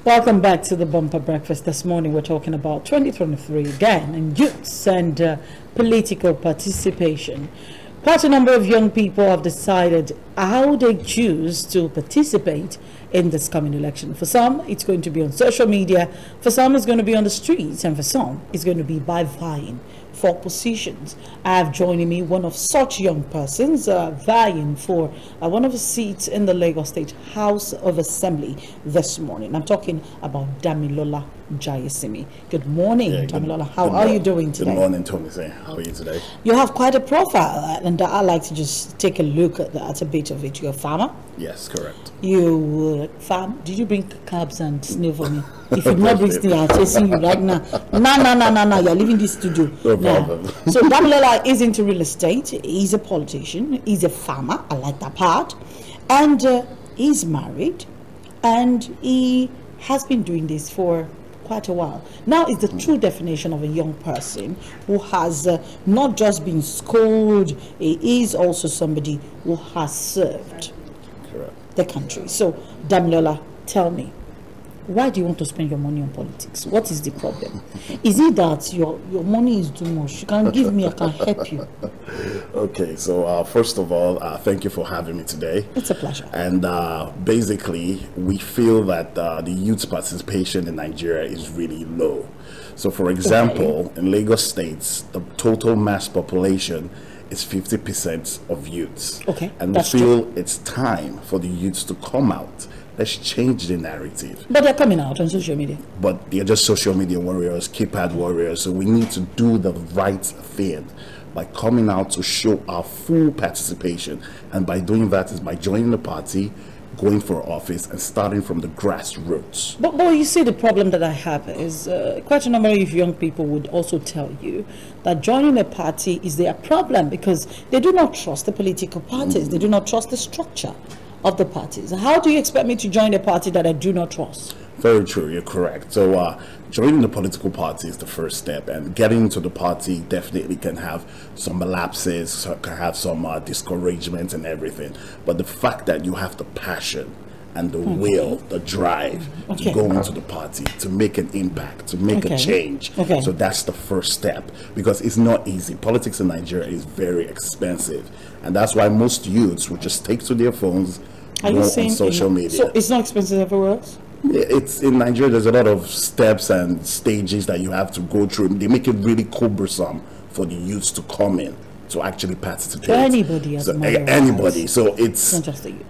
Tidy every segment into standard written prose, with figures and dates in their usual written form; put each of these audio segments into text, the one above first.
Welcome back to the Bumper Breakfast. This morning we're talking about 2023 again and youths and political participation. Quite a number of young people have decided how they choose to participate in this coming election. For some, it's going to be on social media. For some, it's going to be on the streets. And for some, it's going to be by vying for positions. I have joining me one of such young persons vying for one of the seats in the Lagos State House of Assembly this morning. I'm talking about Damilola Jayesimi. Good morning, Damilola. How are you doing today? Good morning, Tony. How are you today? You have quite a profile, and I'd like to just take a look at a bit of it. You're a farmer? Yes, correct. You farm? Did you bring cabs and snail for me? If you not bring snail, I'm chasing you right now. No. You're leaving this studio. No problem. So Damilola is into real estate. He's a politician. He's a farmer. I like that part. And he's married. And he has been doing this for quite a while. Now is the true definition of a young person who has not just been schooled, he is also somebody who has served the country. So Damilola, tell me, why do you want to spend your money on politics? What is the problem? Is it that your money is too much? You can give me, I can help you. Okay, so first of all, thank you for having me today. It's a pleasure. And basically, we feel that the youth participation in Nigeria is really low. So for example, in Lagos State, the total mass population is 50% of youths. Okay, and we feel it's time for the youths to come out. Let's change the narrative. But they're coming out on social media. But they're just social media warriors, keypad warriors. So we need to do the right thing by coming out to show our full participation. And by doing that is by joining the party, going for office, and starting from the grassroots. But you see, the problem that I have is quite a number of young people would also tell you that joining a party is their problem because they do not trust the political parties. They do not trust the structure of the parties. How do you expect me to join a party that I do not trust? Very true, you're correct. So joining the political party is the first step, and getting into the party definitely can have some lapses, can have some discouragement and everything. But the fact that you have the passion and the will, the drive to go into the party, to make an impact, to make a change. So that's the first step, because it's not easy. Politics in Nigeria is very expensive, and that's why most youths will just take to their phones, go on social media. So it's not expensive everywhere else? It's in Nigeria. There's a lot of steps and stages that you have to go through. They make it really cumbersome for the youths to come in to actually participate. Anybody, anybody. So it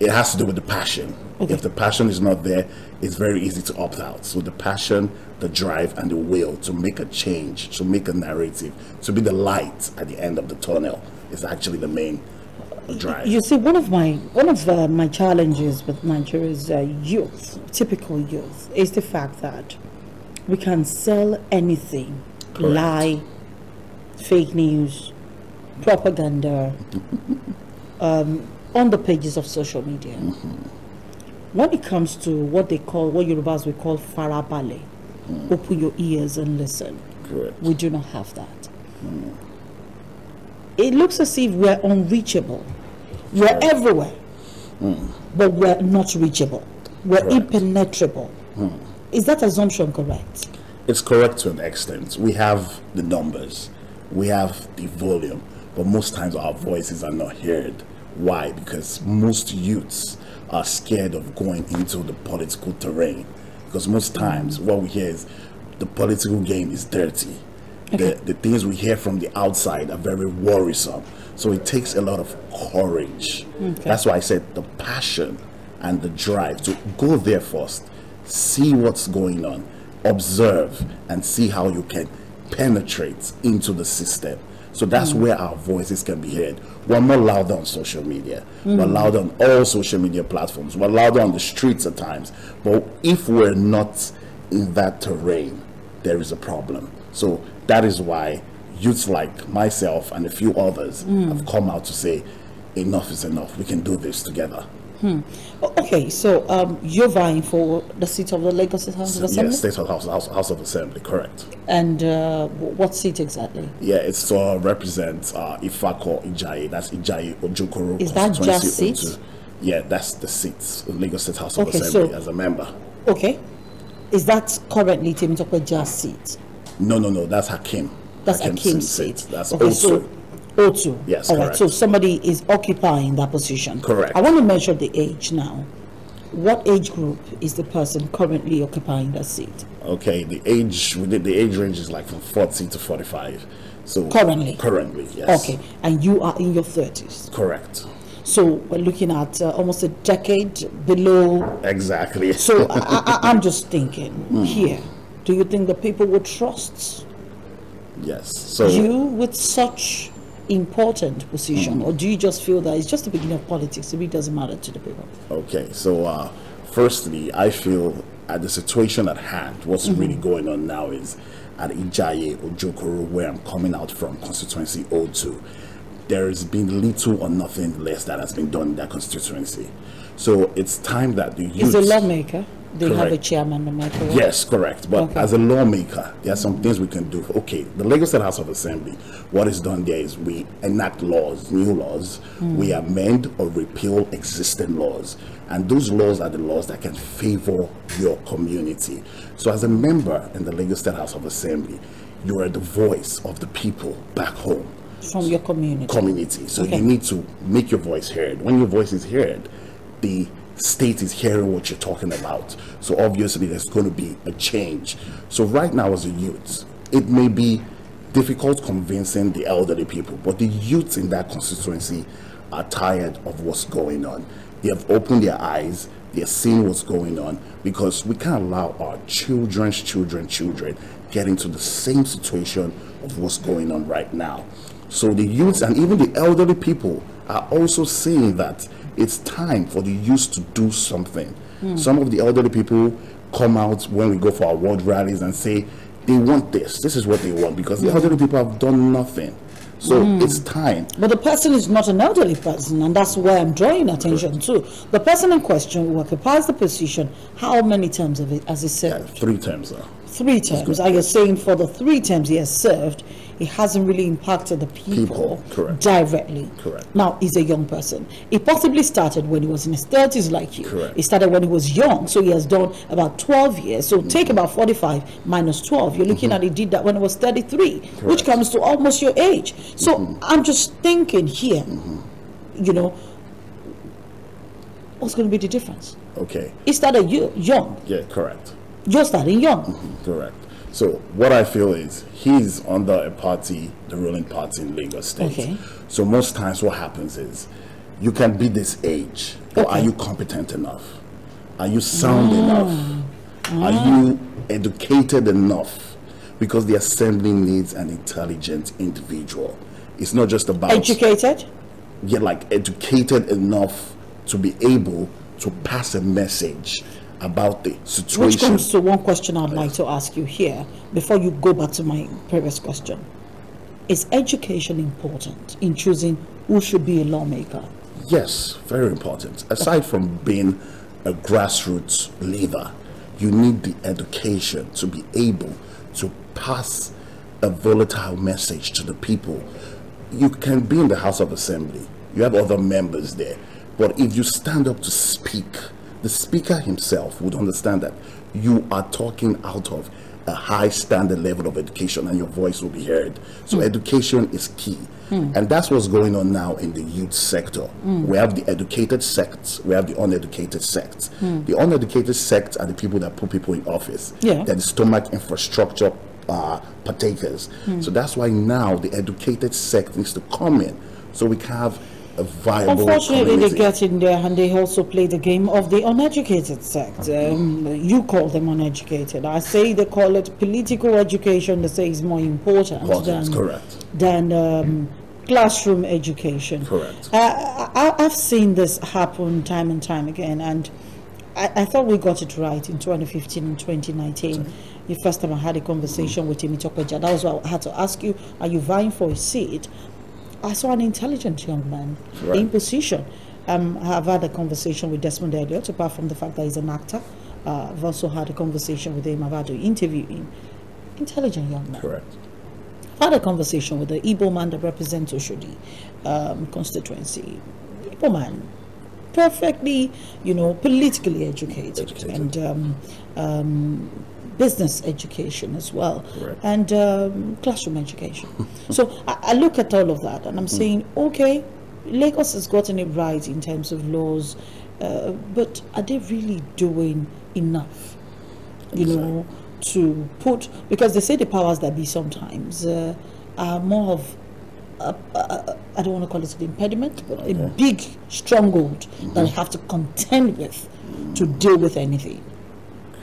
has to do with the passion. Okay. If the passion is not there, it's very easy to opt out. So the passion, the drive, and the will to make a change, to make a narrative, to be the light at the end of the tunnel is actually the main drive. You see, one of my challenges with Nigeria's youth, typical youth, is the fact that we can sell anything, lie, fake news, propaganda on the pages of social media. When it comes to what Yorubas we call farabale, open your ears and listen. Correct. We do not have that. It looks as if we're unreachable. We're everywhere, but we're not reachable. We're impenetrable. Is that assumption correct? It's correct to an extent. We have the numbers, we have the volume, but most times our voices are not heard. Why? Because most youths are scared of going into the political terrain. Because most times what we hear is the political game is dirty. The things we hear from the outside are very worrisome. So it takes a lot of courage. That's why I said the passion and the drive to go there first, see what's going on, observe, and see how you can penetrate into the system. So that's where our voices can be heard. We're more louder on social media. We're louder on all social media platforms. We're louder on the streets at times. But if we're not in that terrain, there is a problem. So that is why youths like myself and a few others have come out to say, enough is enough. We can do this together. Okay, so you're vying for the seat of the Lagos State House of Assembly? Yes, State House of Assembly, correct. And what seat exactly? Yeah, it's to represent Ifako Ijaye. That's Ijaye Ojokoro. Is that just seat? Yeah, that's the seat. Lagos State House of Assembly as a member. Okay. Is that currently Temitopeja's seat? No. That's Hakim. That's Hakim's seat. That's okay, also. so O2. Yes, all right. correct. So somebody is occupying that position. Correct. I want to measure the age now. What age group is the person currently occupying that seat? Okay, the age range is like from 40 to 45. So currently, yes. Okay, and you are in your 30s. Correct. So we're looking at almost a decade below. Exactly. So I'm just thinking here. Do you think the people would trust Yes. So you with such important position, or do you just feel that it's just the beginning of politics? It really doesn't matter to the people. okay. So firstly, I feel at the situation at hand, what's really going on now is at Ijaye Ojokoro, where I'm coming out from, constituency O2. There's been little or nothing less that has been done in that constituency. So it's time that the youth... Is a lawmaker? They have a Correct. chairman, am I correct? Yes, correct. But Okay. as a lawmaker, there are some things we can do. Okay, the Lagos State House of Assembly, what is done there is we enact laws, new laws. We amend or repeal existing laws. And those laws are the laws that can favor your community. So as a member in the Lagos State House of Assembly, you are the voice of the people back home. From your community. So Okay. you need to make your voice heard. When your voice is heard, the state is hearing what you're talking about. So obviously there's going to be a change. So right now as a youth, it may be difficult convincing the elderly people, but the youth in that constituency are tired of what's going on. They have opened their eyes, they're seeing what's going on, because we can't allow our children's children get into the same situation of what's going on right now. So the youths and even the elderly people are also saying that it's time for the youth to do something. Some of the elderly people come out when we go for our ward rallies and say they want this. This is what they want, because the elderly people have done nothing. So it's time. But the person is not an elderly person, and that's where I'm drawing attention to. The person in question who occupies the position, how many terms has he served? 3 terms. 3 terms. Are you saying for the 3 terms he has served, it hasn't really impacted the people Correct. directly? Correct. Now, he's a young person. He possibly started when he was in his 30s like you. Correct. He started when he was young, so he has done about 12 years. So take about 45 minus 12. You're looking at he did that when he was 33, which comes to almost your age. So I'm just thinking here, you know, what's going to be the difference? Okay. He started young. Yeah, correct. You're starting young. Correct. So what I feel is he's under a party, the ruling party in Lagos State. Okay. So most times what happens is you can be this age, but Okay. are you competent enough? Are you sound enough? Are you educated enough? Because the assembly needs an intelligent individual. It's not just about Educated? get like educated enough to be able to pass a message about the situation. Which comes to one question I'd like to ask you here before you go back to my previous question. Is education important in choosing who should be a lawmaker? Yes, very important. Aside from being a grassroots leader, you need the education to be able to pass a volatile message to the people. You can be in the House of Assembly, you have other members there, but if you stand up to speak, the speaker himself would understand that you are talking out of a high standard level of education and your voice will be heard. So education is key. And that's what's going on now in the youth sector. We have the educated sects, we have the uneducated sects. The uneducated sects are the people that put people in office. Yeah. They're the stomach infrastructure partakers. So that's why now the educated sect needs to come in so we can have a viable Unfortunately, community. they get in there and they also play the game of the uneducated sect. You call them uneducated. I say they call it political education. They say is more important Correct. than classroom education. Correct. I've seen this happen time and time again, and I thought we got it right in 2015 and 2019. The first time I had a conversation with Temitopeja, that was why I had to ask you, are you vying for a seat? I saw an intelligent young man in position. I've had a conversation with Desmond Elliott, apart from the fact that he's an actor. I've also had a conversation with him. I've had to interview him. Intelligent young man. Correct. I've had a conversation with the Igbo man that represents Oshodi constituency. Igbo man, perfectly, politically educated. And business education as well, Correct. and classroom education. So I look at all of that and I'm saying, okay, Lagos has gotten it right in terms of laws, but are they really doing enough, to put, because they say the powers that be sometimes are more of I don't want to call it an impediment, but a big stronghold that they have to contend with to deal with anything.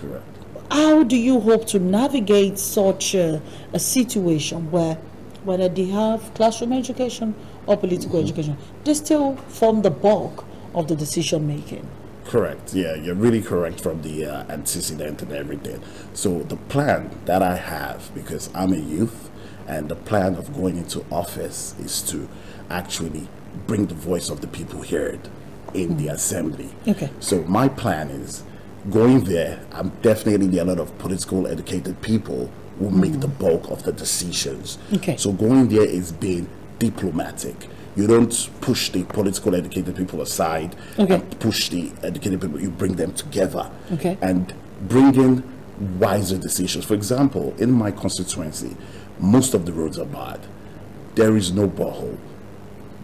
Correct. How do you hope to navigate such a situation where, whether they have classroom education or political education, they still form the bulk of the decision making? Correct. Yeah, you're really correct from the antecedent and everything. So the plan that I have, because I'm a youth, and the plan of going into office is to actually bring the voice of the people heard in the assembly. Okay. So my plan is going there. I'm definitely a lot of political educated people who make the bulk of the decisions. Okay. So going there is being diplomatic. You don't push the political educated people aside and push the educated people. You bring them together and bring in wiser decisions. For example, in my constituency, most of the roads are bad. There is no borehole.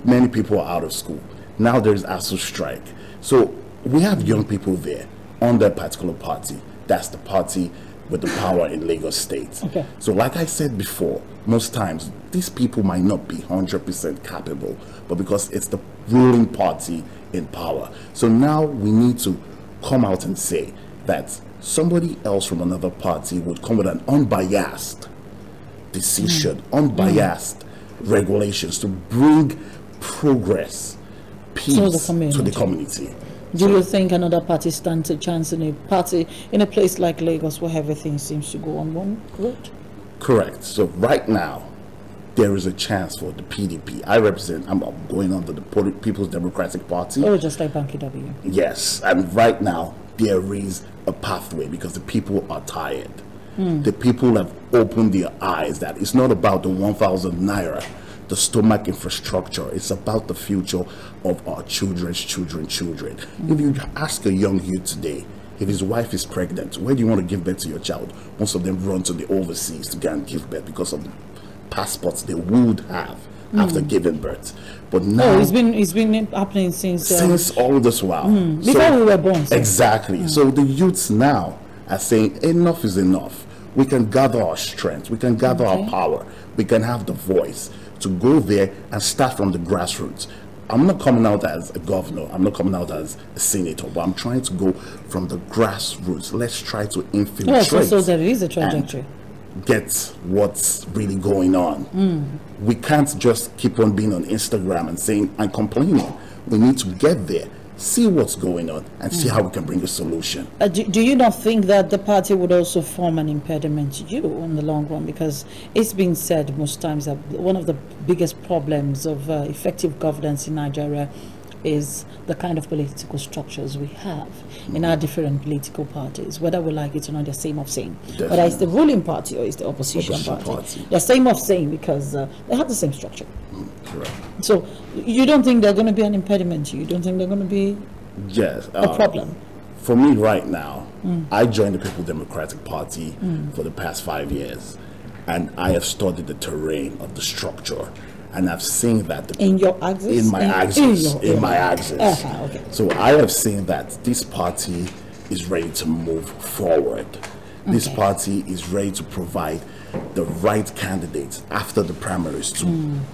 Many people are out of school. Now there's ASU strike. So we have young people there on that particular party. That's the party with the power in Lagos State. Okay. So like I said before, most times these people might not be 100% capable, but because it's the ruling party in power. So now we need to come out and say that somebody else from another party would come with an unbiased decision, unbiased regulations to bring progress, peace to the community. Do you think another party stands a chance in a place like Lagos where everything seems to go on one road? Correct. So right now, there is a chance for the PDP. I'm going under the People's Democratic Party. Oh, just like Banky W. Yes, and right now, there is a pathway because the people are tired. The people have opened their eyes that it's not about the 1,000 naira, the stomach infrastructure. It's about the future of our children's children. If you ask a young youth today, if his wife is pregnant, where do you want to give birth to your child? Most of them run to the overseas to go and give birth because of the passports they would have after giving birth. But now it's been happening since all this while. Before we were born. So. Exactly. So the youths now are saying enough is enough. We can gather our strength. We can gather our power. We can have the voice to go there and start from the grassroots. I'm not coming out as a governor. I'm not coming out as a senator, but I'm trying to go from the grassroots. Let's try to infiltrate. So there is a trajectory. Get what's really going on. We can't just keep on being on Instagram and saying and complaining. We need to get there, see what's going on, and see how we can bring a solution. Do you not think that the party would also form an impediment to you in the long run? Because it's been said most times that one of the biggest problems of effective governance in Nigeria is the kind of political structures we have in our different political parties, whether we like it or not. They're same of same. Whether it's the ruling party or it's the opposition party. They're same of same because they have the same structure. Correct. So you don't think they're going to be an impediment to you? You don't think they're going to be a problem? For me right now, I joined the People's Democratic Party for the past 5 years, and I have studied the terrain of the structure, and I've seen that in your axis? In my axis. In my axis. Okay. So I have seen that this party is ready to move forward. This party is ready to provide the right candidates after the primaries to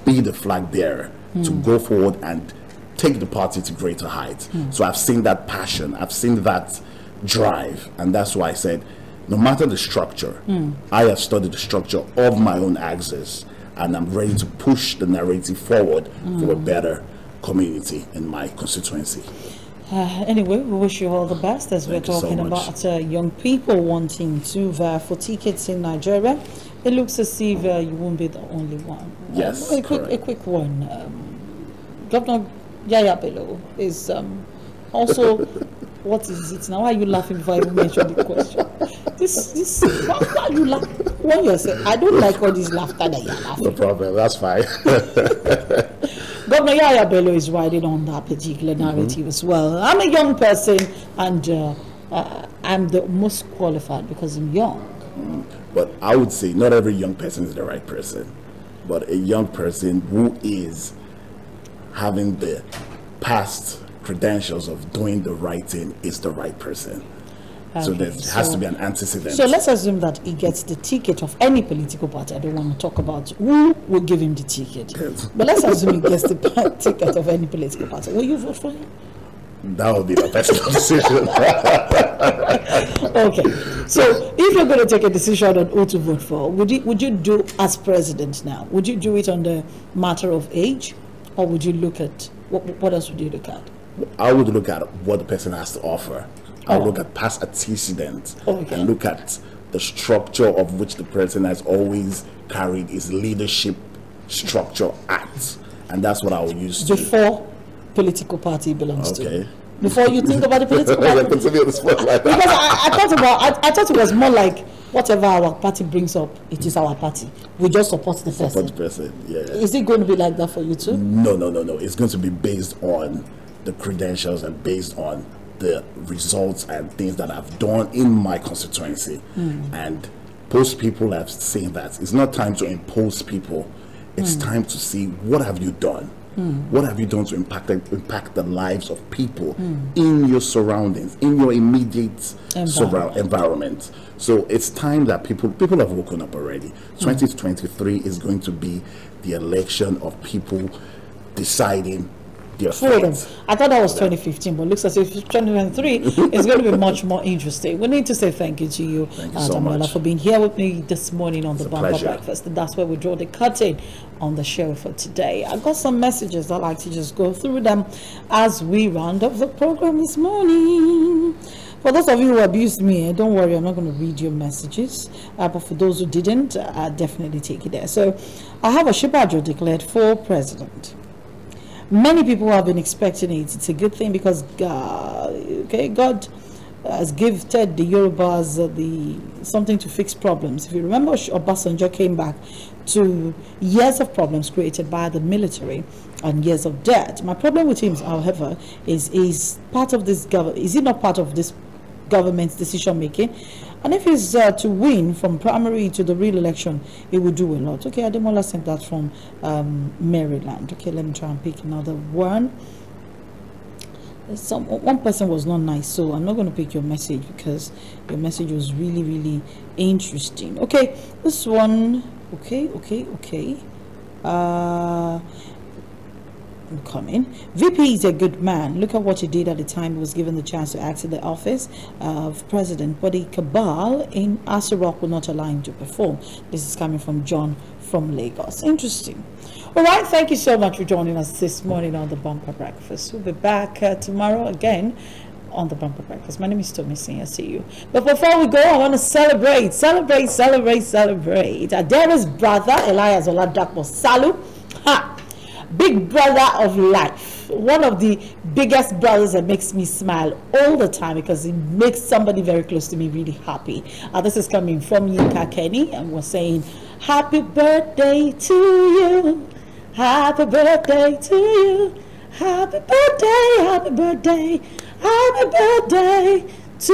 be the flag bearer, to go forward and take the party to greater heights. So I've seen that passion, I've seen that drive, and that's why I said, no matter the structure, I have studied the structure of my own axis, and I'm ready to push the narrative forward for a better community in my constituency. Anyway, we wish you all the best as we're talking about young people wanting to vie for tickets in Nigeria. It looks as if you won't be the only one. Yes, a quick one. Governor Yaya Bello is also, what is it now? Why are you laughing before I even mention the question? Why are you laughing? I don't like all this laughter that you're laughing. No problem, that's fine. Governor Yaya Bello is riding on that particular narrative as well. I'm a young person, and I'm the most qualified because I'm young. But I would say not every young person is the right person, but a young person who is having the past credentials of doing the right thing is the right person. So there has to be an antecedent. So let's assume that he gets the ticket of any political party. I don't want to talk about who will give him the ticket. Yes. But let's assume he gets the ticket of any political party. Will you vote for him? That would be a personal decision. Okay. So if you're going to take a decision on who to vote for, would you do as president now? Would you do it on the matter of age? Or would you look at, what else would you look at? I would look at what the person has to offer. I look at past antecedents and look at the structure of which the person has always carried his leadership structure at. And that's what I will use to. Before political party belongs to. Okay. Before you think about the political party. Because I thought it was more like whatever our party brings up, it is our party. We just support the person. Support the person, yeah. Is it going to be like that for you too? No. It's going to be based on the credentials and based on the results and things that I've done in my constituency. And post people have seen that it's not time to impose people. It's time to see what have you done. What have you done to impact the lives of people in your surroundings, in your immediate environment. So it's time that people have woken up already. 2023 is going to be the election of people deciding their fate. I thought that was 2015, but it looks as if 2023 is going to be much more interesting. We need to say thank you to you, Damola, for being here with me this morning on the Bumper Breakfast. And that's where we draw the curtain on the show for today. I got some messages. I'd like to just go through them as we round up the program this morning. For those of you who abused me, don't worry, I'm not going to read your messages. But for those who didn't, I'll definitely take it there. So I have Oshibajo declared for president. Many people have been expecting it. It's a good thing because God has gifted the Yorubas something to fix problems. If you remember, Obasanjo came back to years of problems created by the military and years of debt. My problem with him, however, is part of this government. Is he not part of this government's decision making? And if he's to win from primary to the real election, he will do a lot. Okay, Ademola sent that from Maryland. Okay, let me try and pick another one. One person was not nice, so I'm not going to pick your message because your message was really, really interesting. Okay, this one. Okay. I'm coming. VP is a good man. Look at what he did at the time he was given the chance to act in the office of president, but the cabal in Aso Rock will not allow him to perform. This is coming from John from Lagos. Interesting. All right, thank you so much for joining us this morning on the Bumper Breakfast. We'll be back tomorrow again on the Bumper Breakfast. My name is Tommy Singh. I see you. But before we go, I want to celebrate. Adera's brother, Elias Oladapo Salu. Big brother of life, one of the biggest brothers that makes me smile all the time because it makes somebody very close to me really happy. This is coming from Yinka Kenny, and we're saying happy birthday to you, happy birthday to you, happy birthday to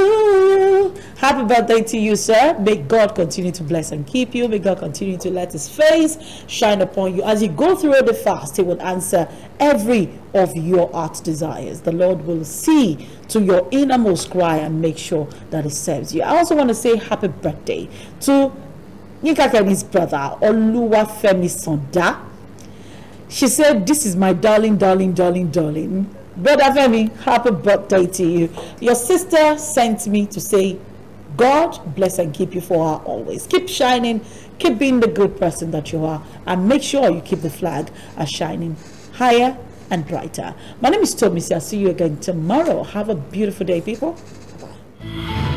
you. Happy birthday to you, sir. May God continue to bless and keep you. May God continue to let his face shine upon you. As you go through the fast, he will answer every of your heart's desires. The Lord will see to your innermost cry and make sure that it serves you. I also want to say happy birthday to Yinka Kenny's brother, Oluwafemi Sonda. She said, this is my darling. Brother Femi, happy birthday to you. Your sister sent me to say, God bless and keep you for her always. Keep shining, keep being the good person that you are, and make sure you keep the flag shining higher and brighter. My name is Tomisi. I'll see you again tomorrow. Have a beautiful day, people. Bye.